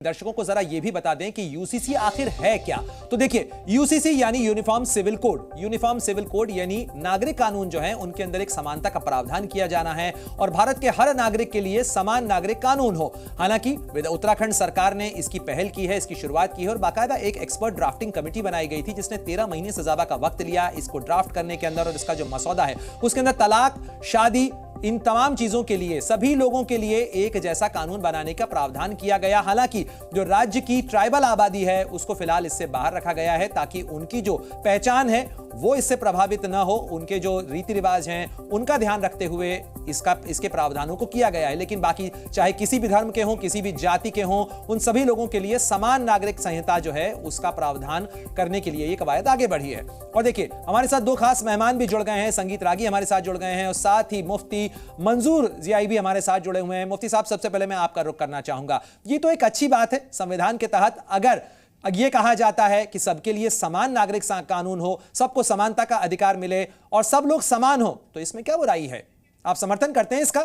दर्शकों को जरा ये भी बता दें कि यूसीसी आखिर है क्या। तो देखिए, यूसीसी यानी uniform civil code. Uniform civil code यानी नागरिक कानून जो है उनके अंदर एक समानता का प्रावधान किया जाना है और भारत के हर नागरिक के लिए समान नागरिक कानून हो। हालांकि उत्तराखंड सरकार ने इसकी पहल की है, इसकी शुरुआत की है और बाकायदा एक एक्सपर्ट ड्राफ्टिंग कमेटी बनाई गई थी जिसने 13 महीने से ज्यादा का वक्त लिया इसको ड्राफ्ट करने के अंदर। और इसका जो मसौदा है उसके अंदर तलाक, शादी, इन तमाम चीजों के लिए सभी लोगों के लिए एक जैसा कानून बनाने का प्रावधान किया गया। हालांकि जो राज्य की ट्राइबल आबादी है उसको फिलहाल इससे बाहर रखा गया है ताकि उनकी जो पहचान है वो इससे प्रभावित न हो। उनके जो रीति रिवाज हैं उनका ध्यान रखते हुए इसके प्रावधानों को किया गया है। लेकिन बाकी चाहे किसी भी धर्म के हों, किसी भी जाति के हों, उन सभी लोगों के लिए समान नागरिक संहिता जो है उसका प्रावधान करने के लिए ये कवायद आगे बढ़ी है। और देखिए, हमारे साथ दो खास मेहमान भी जुड़ गए हैं। संगीत रागी हमारे साथ जुड़ गए हैं और साथ ही मुफ्ती मंजूर जियाई भी हमारे साथ जुड़े हुए हैं। मुफ्ती साहब, सबसे पहले मैं आपका रुख करना चाहूंगा। ये तो एक अच्छी बात है, संविधान के तहत अगर ये कहा जाता है कि सबके लिए समान नागरिक कानून हो, सबको समानता का अधिकार मिले और सब लोग समान हो, तो इसमें क्या बुराई है? आप समर्थन करते हैं इसका?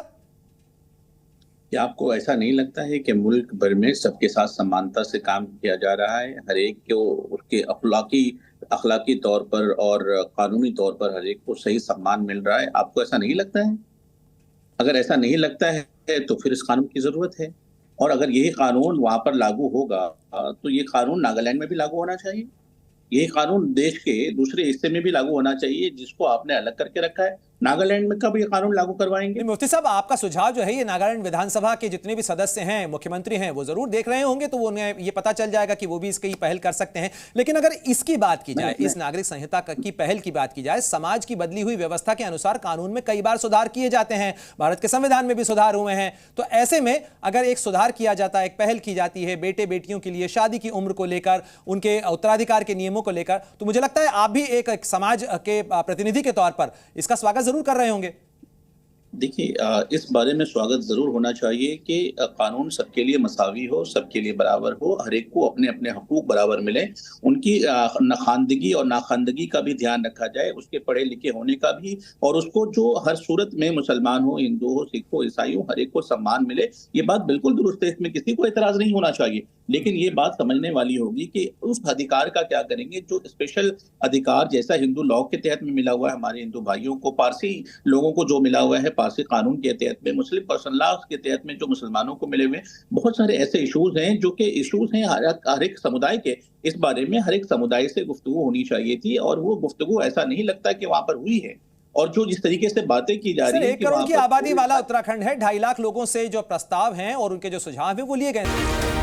क्या आपको ऐसा नहीं लगता है कि मुल्क भर में सबके साथ समानता से काम किया जा रहा है? हर एक को उसके अखलाकी तौर पर और कानूनी तौर पर हर एक को सही सम्मान मिल रहा है? आपको ऐसा नहीं लगता है? अगर ऐसा नहीं लगता है तो फिर इस कानून की जरूरत है। और अगर यही कानून वहां पर लागू होगा तो ये कानून नागालैंड में भी लागू होना चाहिए। ये कानून देश के दूसरे हिस्से में भी लागू होना चाहिए जिसको आपने अलग करके रखा है। नागालैंड में कब ये कानून लागू करवाएंगे? मुफ्ती साहब, आपका सुझाव जो है ये नागालैंड विधानसभा के जितने भी सदस्य हैं, मुख्यमंत्री हैं, वो जरूर देख रहे होंगे तो वो उन्हें ये पता चल जाएगा कि वो भी इसकी पहल कर सकते हैं। लेकिन अगर इसकी बात की जाए, इस नागरिक संहिता की पहल की बात की जाए, समाज की बदली हुई व्यवस्था के अनुसार कानून में कई बार सुधार किए जाते हैं, भारत के संविधान में भी सुधार हुए हैं। तो ऐसे में अगर एक सुधार किया जाता है, एक पहल की जाती है बेटे बेटियों के लिए शादी की उम्र को लेकर, उनके उत्तराधिकार के नियमों को लेकर, तो मुझे लगता है आप भी एक समाज के प्रतिनिधि के तौर पर इसका स्वागत जरूर कर रहे होंगे। देखिए, इस बारे में स्वागत जरूर होना चाहिए कि कानून सबके लिए मसावी हो, सबके लिए बराबर हो, हर एक को अपने अपने हकूक बराबर मिले, उनकी खानदगी और नाखानदगी का भी ध्यान रखा जाए, उसके पढ़े लिखे होने का भी, और उसको जो हर सूरत में मुसलमान हो, हिंदू हो, सिख हो, ईसाई हो, हर एक को सम्मान मिले। ये बात बिल्कुल दुरुस्त है, इसमें किसी को एतराज नहीं होना चाहिए। लेकिन ये बात समझने वाली होगी कि उस अधिकार का क्या करेंगे जो स्पेशल अधिकार जैसा हिंदू लॉ के तहत में मिला हुआ है हमारे हिंदू भाइयों को, पारसी लोगों को जो मिला हुआ है पारसी कानून के तहत में, मुस्लिम पर्सनल लॉ के तहत में जो मुसलमानों को मिले हुए, बहुत सारे ऐसे इश्यूज हैं जो कि इश्यूज हैं हर एक समुदाय के। इस बारे में हर एक समुदाय से गुफ्तगू होनी चाहिए थी और वो गुफ्तगू ऐसा नहीं लगता कि वहां पर हुई है। और जो जिस तरीके से बातें की जा रही है, 1 करोड़ की आबादी वाला उत्तराखंड है, 2.5 लाख लोगों से जो प्रस्ताव हैं और उनके जो सुझाव हैं वो लिए गए।